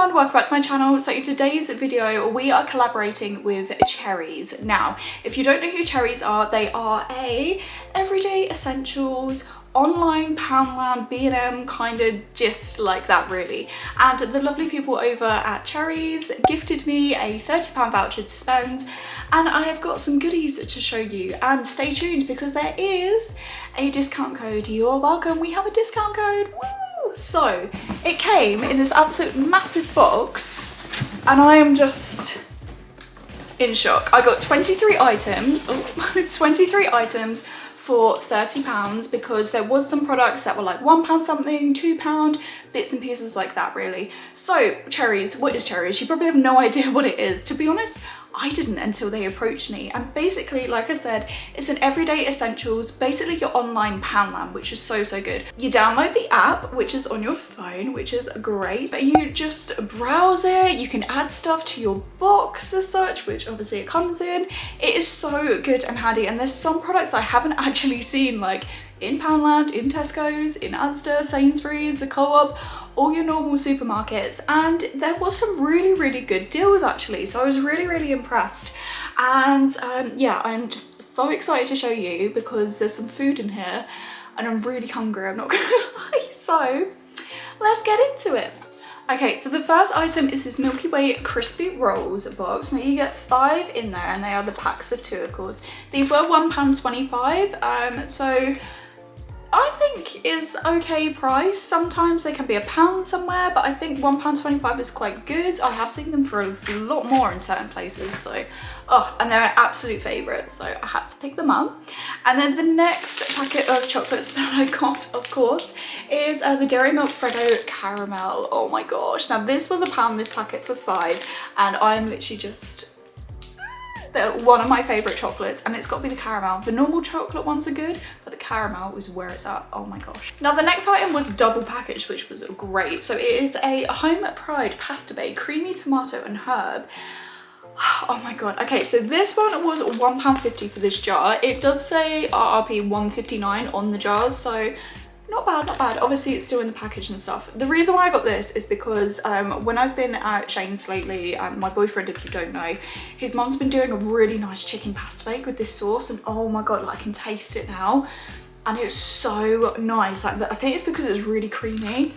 everyone, welcome back to my channel. So in today's video we are collaborating with Cherryz. Now if you don't know who Cherryz are, they are a everyday essentials online Poundland B&M kind of just like that really, and the lovely people over at Cherryz gifted me a £30 voucher to spend, and I have got some goodies to show you, and stay tuned because there is a discount code. You're welcome, we have a discount code. Woo! So it came in this absolute massive box and I am just in shock. I got 23 items, 23 items for £30 because there was some products that were like £1 something, £2, bits and pieces like that really. So Cherryz, what is Cherryz? You probably have no idea what it is. To be honest, I didn't until they approached me, and basically, like I said, it's an everyday essentials, basically your online Poundland, which is so good. You download the app, which is on your phone, which is great. You just browse it, you can add stuff to your box as such, which obviously it comes in. It is so good and handy, and there's some products I haven't actually seen like in Poundland, in Tesco's, in Asda, Sainsbury's, the Co-op, all your normal supermarkets, and there was some really good deals actually, so I was really impressed. And yeah, I'm just so excited to show you because there's some food in here and I'm really hungry, I'm not gonna lie, so let's get into it. Okay, so the first item is this Milky Way crispy rolls box. Now you get 5 in there, and they are the packs of 2, of course. These were £1.25, so I think is okay price. Sometimes they can be £1 somewhere, but I think £1.25 is quite good. I have seen them for a lot more in certain places, so and they're an absolute favourite, so I had to pick them up. And then the next packet of chocolates that I got, of course, is the Dairy Milk Freddo Caramel. Oh my gosh, now this was £1 this packet for 5, and I'm literally just, they're one of my favourite chocolates, and it's got to be the caramel. The normal chocolate ones are good, but the caramel is where it's at. Oh my gosh. Now the next item was double packaged, which was great. So it is a Home Pride pasta bake, creamy tomato and herb. Oh my god. Okay, so this one was £1.50 for this jar. It does say RRP 159 on the jars, so not bad, not bad. Obviously it's still in the package and stuff. The reason why I got this is because when I've been at Shane's lately, my boyfriend, if you don't know, his mom's been doing a really nice chicken pasta bake with this sauce, and oh my god, like, I can taste it now and it's so nice. Like, I think it's because it's really creamy.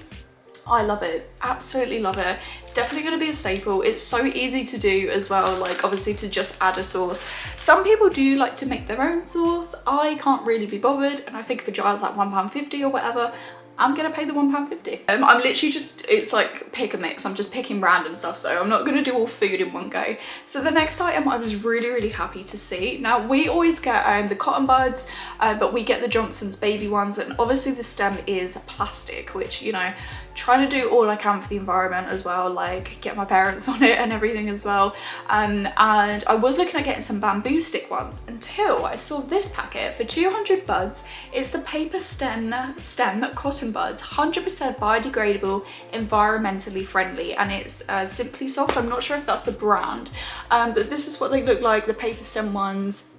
I love it, absolutely love it. It's definitely going to be a staple. It's so easy to do as well, like obviously to just add a sauce. Some people do like to make their own sauce. I can't really be bothered, and I think if a jar is like £1.50 or whatever, I'm gonna pay the £1.50. I'm literally just, it's like pick a mix. I'm just picking random stuff, so I'm not gonna do all food in one go. So the next item I was really happy to see. Now we always get the cotton buds, but we get the Johnson's baby ones, and obviously the stem is plastic, which, you know, trying to do all I can for the environment as well, like get my parents on it and everything as well. And I was looking at getting some bamboo stick ones until I saw this packet for 200 buds. It's the paper stem cotton buds, 100% biodegradable, environmentally friendly, and it's Simply Soft. I'm not sure if that's the brand, but this is what they look like, the paper stem ones.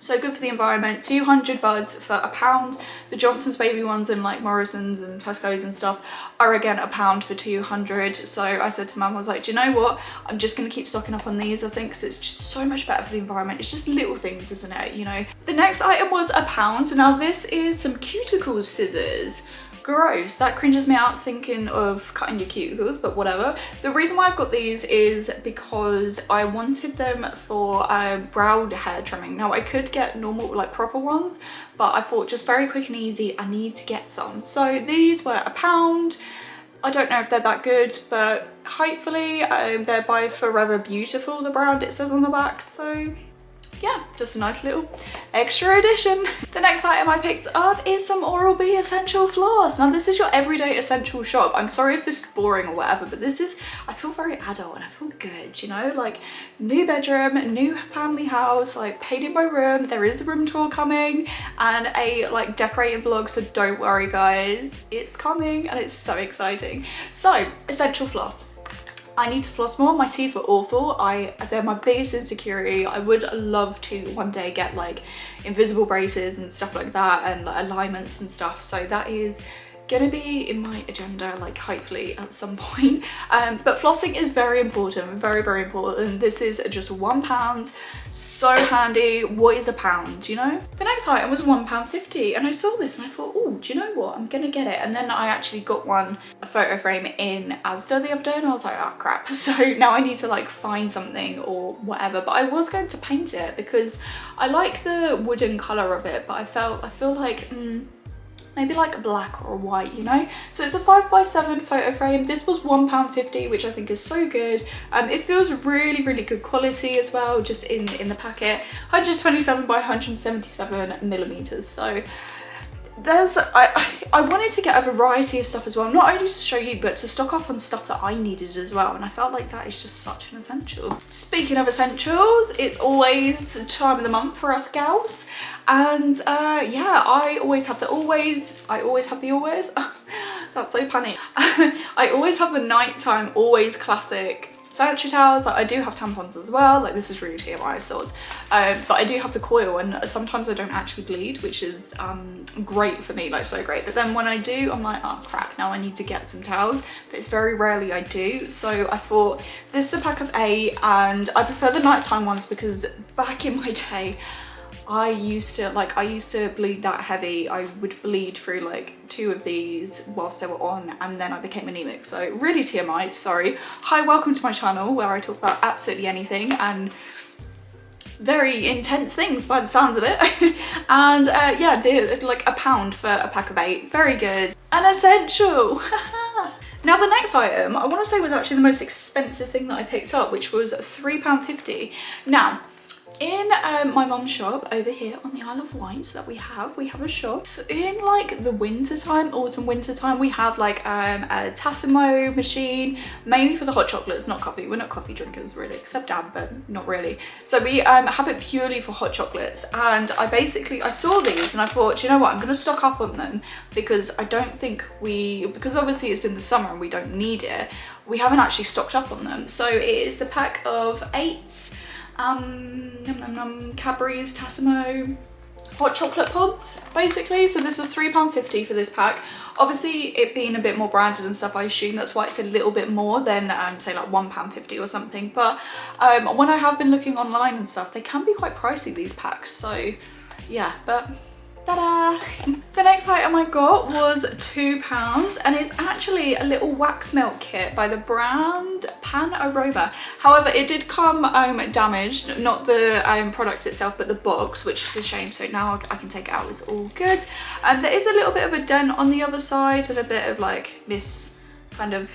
So good for the environment. 200 buds for £1. The Johnson's baby ones in like Morrison's and Tesco's and stuff are again £1 for 200. So I said to Mum, I was like, do you know what? I'm just gonna keep stocking up on these, I think, because it's just so much better for the environment. It's just little things, isn't it? You know. The next item was £1. Now this is some cuticle scissors. Gross, that cringes me out thinking of cutting your cuticles, but whatever. The reason why I've got these is because I wanted them for brow hair trimming. Now I could get normal, like proper ones, but I thought just very quick and easy, I need to get some. So these were £1. I don't know if they're that good, but hopefully they're by Forever Beautiful, the brand it says on the back, so yeah, just a nice little extra addition. The next item I picked up is some Oral-B essential floss. Now this is your everyday essential shop. I'm sorry if this is boring or whatever, but this is, I feel very adult and I feel good, you know, like new bedroom, new family house, like painted my room. There is a room tour coming and a like decorating vlog, so don't worry guys, it's coming and it's so exciting. So essential floss. I need to floss more. My teeth are awful. They're my biggest insecurity. I would love to one day get like invisible braces and stuff like that, and like alignments and stuff. So that is gonna be in my agenda, like hopefully at some point. But flossing is very important, very important. This is just £1, so handy. What is £1, you know? The next item was £1.50, and I saw this and I thought, oh, do you know what, I'm gonna get it. And then I actually got a photo frame in Asda the other day, and I was like, oh crap. So now I need to like find something or whatever, but I was going to paint it because I like the wooden colour of it, but I feel like maybe like a black or a white, you know? So it's a 5x7 photo frame. This was £1.50, which I think is so good. It feels really good quality as well, just in the packet. 127 by 177 millimeters. So I wanted to get a variety of stuff as well, not only to show you, but to stock up on stuff that I needed as well, and I felt like that is just such an essential. Speaking of essentials, it's always time of the month for us gals, and yeah, I always have the always. That's so punny. I always have the nighttime always classic sanitary towels. Like, I do have tampons as well, like this is really TMI sorts, but I do have the coil, and sometimes I don't actually bleed, which is great for me, like so great. But then when I do, I'm like, oh crap, now I need to get some towels, but it's very rarely I do. So I thought this is a pack of 8, and I prefer the nighttime ones because back in my day I used to bleed that heavy. I would bleed through like 2 of these whilst they were on, and then I became anemic. So really TMI, sorry. Hi, welcome to my channel where I talk about absolutely anything and very intense things by the sounds of it. And yeah, like £1 for a pack of 8, very good. An essential. Now the next item, I want to say was actually the most expensive thing that I picked up, which was £3.50. Now, in my mum's shop over here on the Isle of Wight that we have a shop. So in like the winter time, autumn winter time, we have like a Tassimo machine, mainly for the hot chocolates, not coffee. We're not coffee drinkers really, except Dad, but not really. So we have it purely for hot chocolates, and I saw these and I thought, do you know what, I'm gonna stock up on them, because I don't think because obviously it's been the summer and we don't need it, we haven't actually stocked up on them. So it is the pack of 8 Cadbury's Tassimo hot chocolate pods, basically. So this was £3.50 for this pack. Obviously, it being a bit more branded and stuff, I assume that's why it's a little bit more than say like £1.50 or something. But when I have been looking online and stuff, they can be quite pricey, these packs. So yeah, but ta-da! The next item I got was £2, and it's actually a little wax melt kit by the brand Pan Aroma. However, it did come damaged, not the product itself, but the box, which is a shame. So now I can take it out, it's all good. And there is a little bit of a dent on the other side and a bit of like this kind of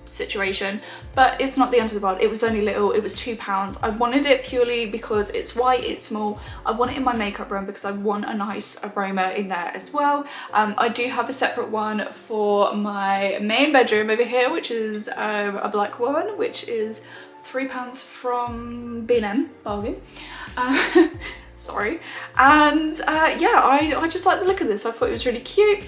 situation, but it's not the end of the world. It was only little, it was £2. I wanted it purely because it's white, it's small. I want it in my makeup room because I want a nice aroma in there as well. I do have a separate one for my main bedroom over here, which is a black one, which is £3 from B&M, bargain. Sorry. And yeah, I just like the look of this. I thought it was really cute.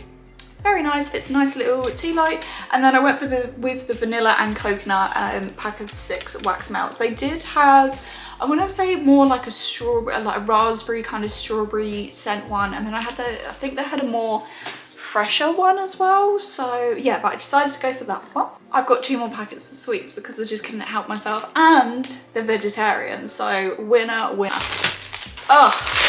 Very nice, fits a nice little tea light. And then I went with the vanilla and coconut pack of 6 wax melts. They did have, I want to say more like a strawberry, like a raspberry kind of strawberry scent one. And then I think they had a more fresher one as well. So yeah, but I decided to go for that one. I've got 2 more packets of sweets because I just couldn't help myself, and they're vegetarian. So winner, winner. Oh.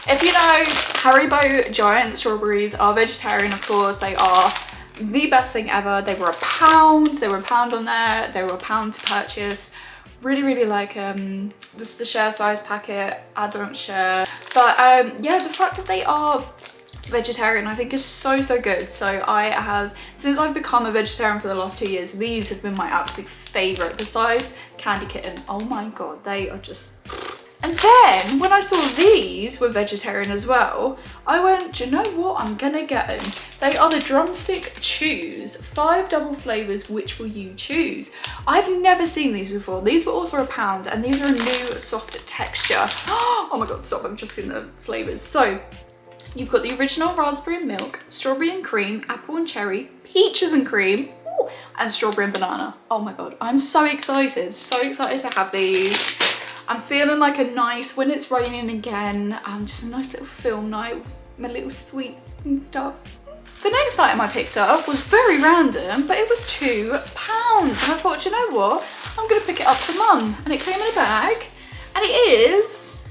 If you know, Haribo giant strawberries are vegetarian, of course. They are the best thing ever. They were £1. They were £1 on there. They were £1 to purchase. Really like this is the share size packet. I don't share. But yeah, the fact that they are vegetarian I think is so good. So I have, since I've become a vegetarian for the last 2 years, these have been my absolute favourite, besides Candy Kitten. Oh my god, they are just... And then when I saw these were vegetarian as well, I went, do you know what, I'm gonna get them. They are the Drumstick Chews, 5 double flavours, which will you choose? I've never seen these before. These were also £1, and these are a new soft texture. Oh my god, stop, I've just seen the flavours. So you've got the original raspberry and milk, strawberry and cream, apple and cherry, peaches and cream, ooh, and strawberry and banana. Oh my god, I'm so excited to have these. I'm feeling like a nice, when it's raining again, just a nice little film night, my little sweets and stuff. The next item I picked up was very random, but it was £2. And I thought, you know what? I'm gonna pick it up for mum. And it came in a bag, and it is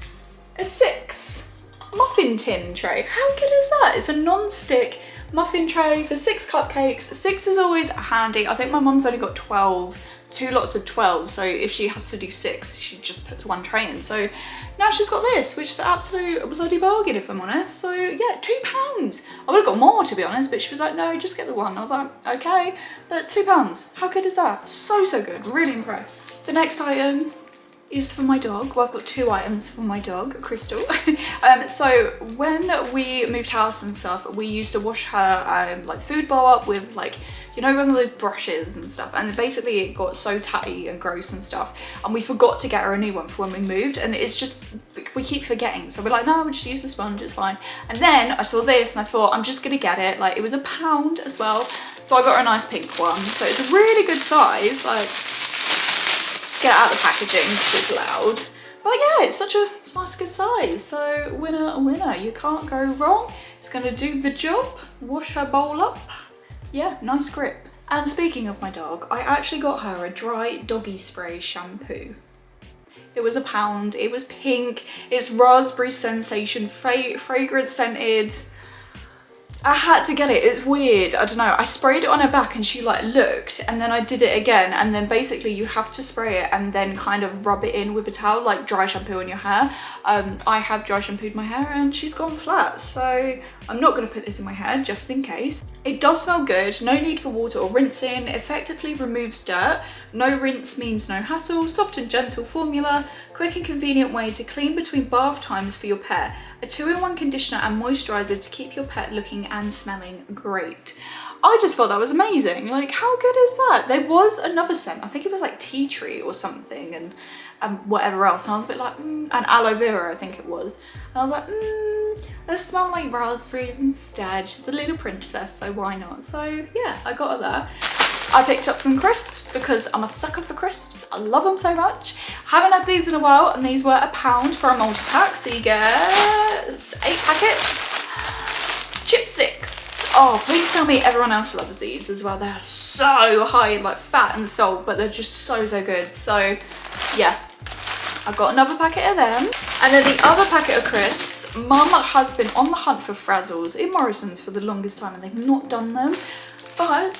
a 6 muffin tin tray. How good is that? It's a non-stick muffin tray for 6 cupcakes. 6 is always handy. I think my mum's only got 12, 2 lots of 12. So if she has to do 6, she just puts 1 tray in. So now she's got this, which is an absolute bloody bargain if I'm honest. So yeah, £2. I would have got more to be honest, but she was like, no, just get the one. I was like, okay, but £2. How good is that? So, so good. Really impressed. The next item is for my dog. Well, I've got 2 items for my dog, Crystal. So when we moved house and stuff, we used to wash her like food bowl up with like, you know, one of those brushes and stuff, and basically it got so tatty and gross and stuff, and we forgot to get her a new one for when we moved, and it's just, we keep forgetting, so we're like, no, we'll just use the sponge, it's fine. And then I saw this and I thought, I'm just gonna get it. Like, it was £1 as well, so I got her a nice pink one. So it's a really good size. Like, get it out of the packaging because it's loud. But yeah, it's such a nice good size. So winner, you can't go wrong. It's gonna do the job. Wash her bowl up. Yeah, nice grip. And speaking of my dog, I actually got her a dry doggy spray shampoo. It was £1, it was pink, it's raspberry sensation, fragrance scented. I had to get it, it's weird, I don't know. I sprayed it on her back and she like looked, and then I did it again, and then basically you have to spray it and then kind of rub it in with a towel, like dry shampoo in your hair. I have dry shampooed my hair and she's gone flat, so I'm not gonna put this in my hair just in case. It does smell good, no need for water or rinsing, effectively removes dirt, no rinse means no hassle, soft and gentle formula, quick and convenient way to clean between bath times for your pet, a 2-in-1 conditioner and moisturizer to keep your pet looking and smelling great. I just thought that was amazing. Like, how good is that? There was another scent, I think it was like tea tree or something, and whatever else, and I was a bit like, and aloe vera I think it was, and I was like, let's smell like raspberries instead. She's a little princess, so why not? So yeah, I got her that. I picked up some crisps because I'm a sucker for crisps. I love them so much. Haven't had these in a while, and these were £1 for a multi-pack, so you get 8 packets. Chipsticks. Oh, please tell me everyone else loves these as well. They're so high in like fat and salt, but they're just so, so good. So yeah, I've got another packet of them. And then the other packet of crisps, Mum has been on the hunt for Frazzles in Morrison's for the longest time, and they've not done them. But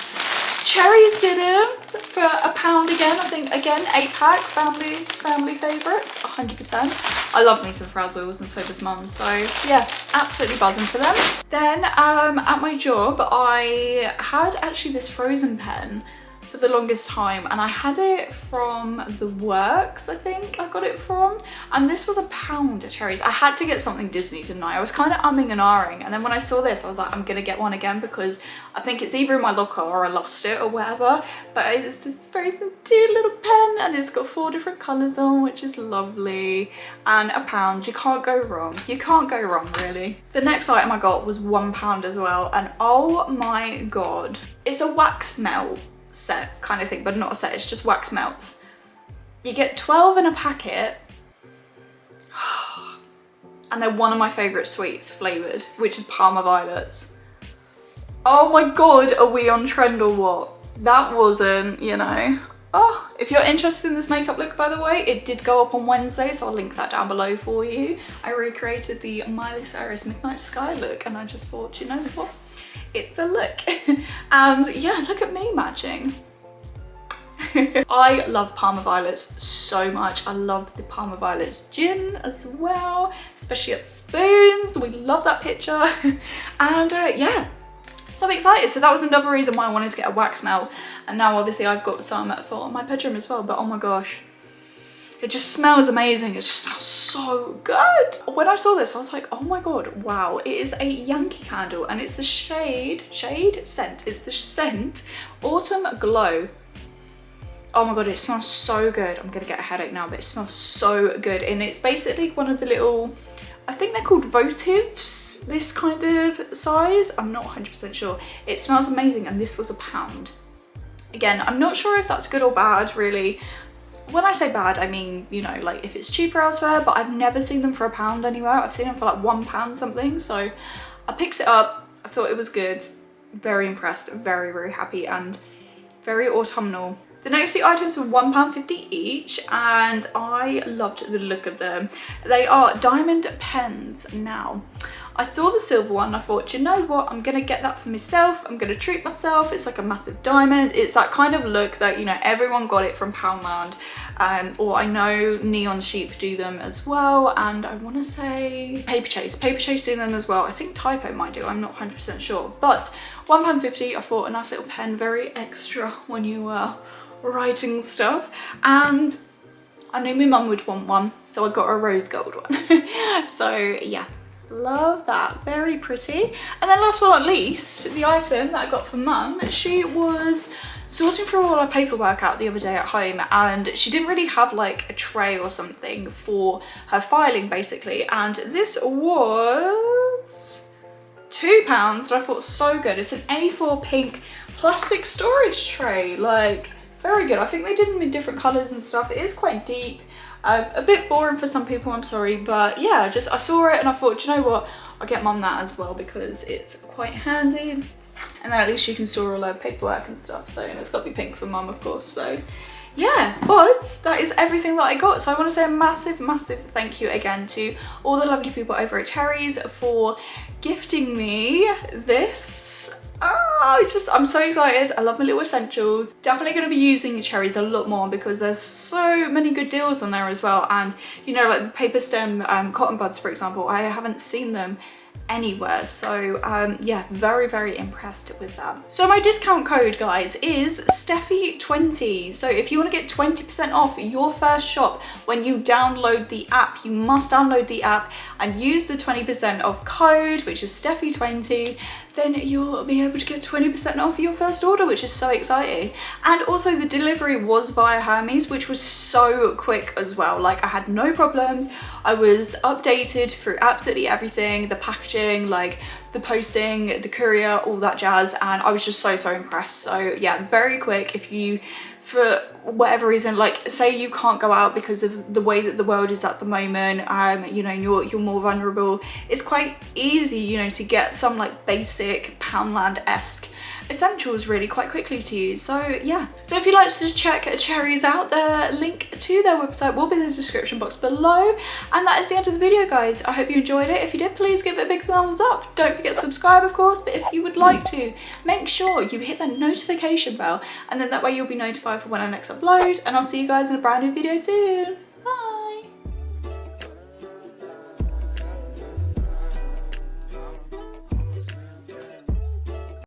Cherryz did them for £1 again. I think, again, 8-pack, family favourites, 100%. I love me some Frazzles, and so does Mum. So yeah, absolutely buzzing for them. Then at my job, I had actually this Frozen pen for the longest time, and I had it from the Works, I think I got it from, and this was £1 at Cherryz. I had to get something Disney, didn't I? I was kind of umming and ahhing, and then when I saw this I was like, I'm gonna get one again, because I think it's either in my locker or I lost it or whatever, but it's this very cute little pen, and it's got 4 different colours on, which is lovely, and £1. You can't go wrong. You can't go wrong, really. The next item I got was £1 as well, and oh my god, it's a wax melt set kind of thing, but not a set, it's just wax melts. You get 12 in a packet, and they're one of my favourite sweets flavoured, which is Parma Violets. Oh my god, are we on trend or what? That wasn't, you know. Oh, if you're interested in this makeup look, by the way, it did go up on Wednesday, so I'll link that down below for you. I recreated the Miley Cyrus Midnight Sky look, and I just thought, you know what? It's a look. And yeah, look at me matching. I love Parma Violets so much. I love the Parma Violets gin as well, especially at Spoons. We love that picture. And yeah, so excited. So that was another reason why I wanted to get a wax melt. And now obviously I've got some for my bedroom as well, but oh my gosh. It just smells amazing. It just smells so good. When I saw this, I was like, oh my god, wow. It is a Yankee candle, and it's the shade scent. It's the scent Autumn Glow. Oh my god, it smells so good. I'm gonna get a headache now, but it smells so good. And it's basically one of the little, I think they're called votives, this kind of size. I'm not 100% sure. It smells amazing, and this was £1. Again, I'm not sure if that's good or bad, really. When I say bad, I mean, you know, like if it's cheaper elsewhere, but I've never seen them for £1 anywhere. I've seen them for like £1 something. So I picked it up. I thought it was good. very impressed, very, very happy, and very autumnal. The next two items were £1.50 each, and I loved the look of them. They are diamond pens. Now, I saw the silver one, I thought, you know what, I'm gonna get that for myself, I'm gonna treat myself. It's like a massive diamond. It's that kind of look that, you know, everyone got it from Poundland, or I know Neon Sheep do them as well, and I wanna say Paper Chase do them as well. I think Typo might do, I'm not 100% sure, but £1.50, I thought a nice little pen, very extra when you are writing stuff, and I knew my mum would want one, so I got a rose gold one. So yeah, love that, very pretty. And then last but not least, the item that I got from mum, she was sorting through all her paperwork out the other day at home, and she didn't really have like a tray or something for her filing basically, and this was £2, and I thought so good. It's an A4 pink plastic storage tray, like very good. I think they did them in different colours and stuff. It is quite deep, a bit boring for some people, I'm sorry, but yeah, just I saw it and I thought, do you know what, I'll get mum that as well because it's quite handy, and then at least you can store all her paperwork and stuff. So, and it's got to be pink for mum, of course. So yeah, but that is everything that I got. So I want to say a massive, massive thank you again to all the lovely people over at Cherryz for gifting me this. I'm so excited. I love my little essentials. Definitely going to be using Cherryz a lot more because there's so many good deals on there as well. And you know, like the paper stem cotton buds, for example, I haven't seen them anywhere. So yeah, very, very impressed with that. So my discount code, guys, is Stephy20. So if you want to get 20% off your first shop when you download the app, you must download the app and use the 20% off code, which is Stephy20. Then you'll be able to get 20% off your first order, which is so exciting. And also the delivery was via Hermes, which was so quick as well. Like I had no problems. I was updated through absolutely everything, the packaging, like the posting, the courier, all that jazz. And I was just so, so impressed. So yeah, very quick. If you, for whatever reason, like say you can't go out because of the way that the world is at the moment, you know, you're more vulnerable, it's quite easy, you know, to get some like basic Poundland-esque essentials really quite quickly to use. So yeah, so if you'd like to check Cherryz out, the link to their website will be in the description box below. And that is the end of the video, guys. I hope you enjoyed it. If you did, please give it a big thumbs up. Don't forget to subscribe, of course, but if you would like to, make sure you hit that notification bell, and then that way you'll be notified for when I next upload. And I'll see you guys in a brand new video soon.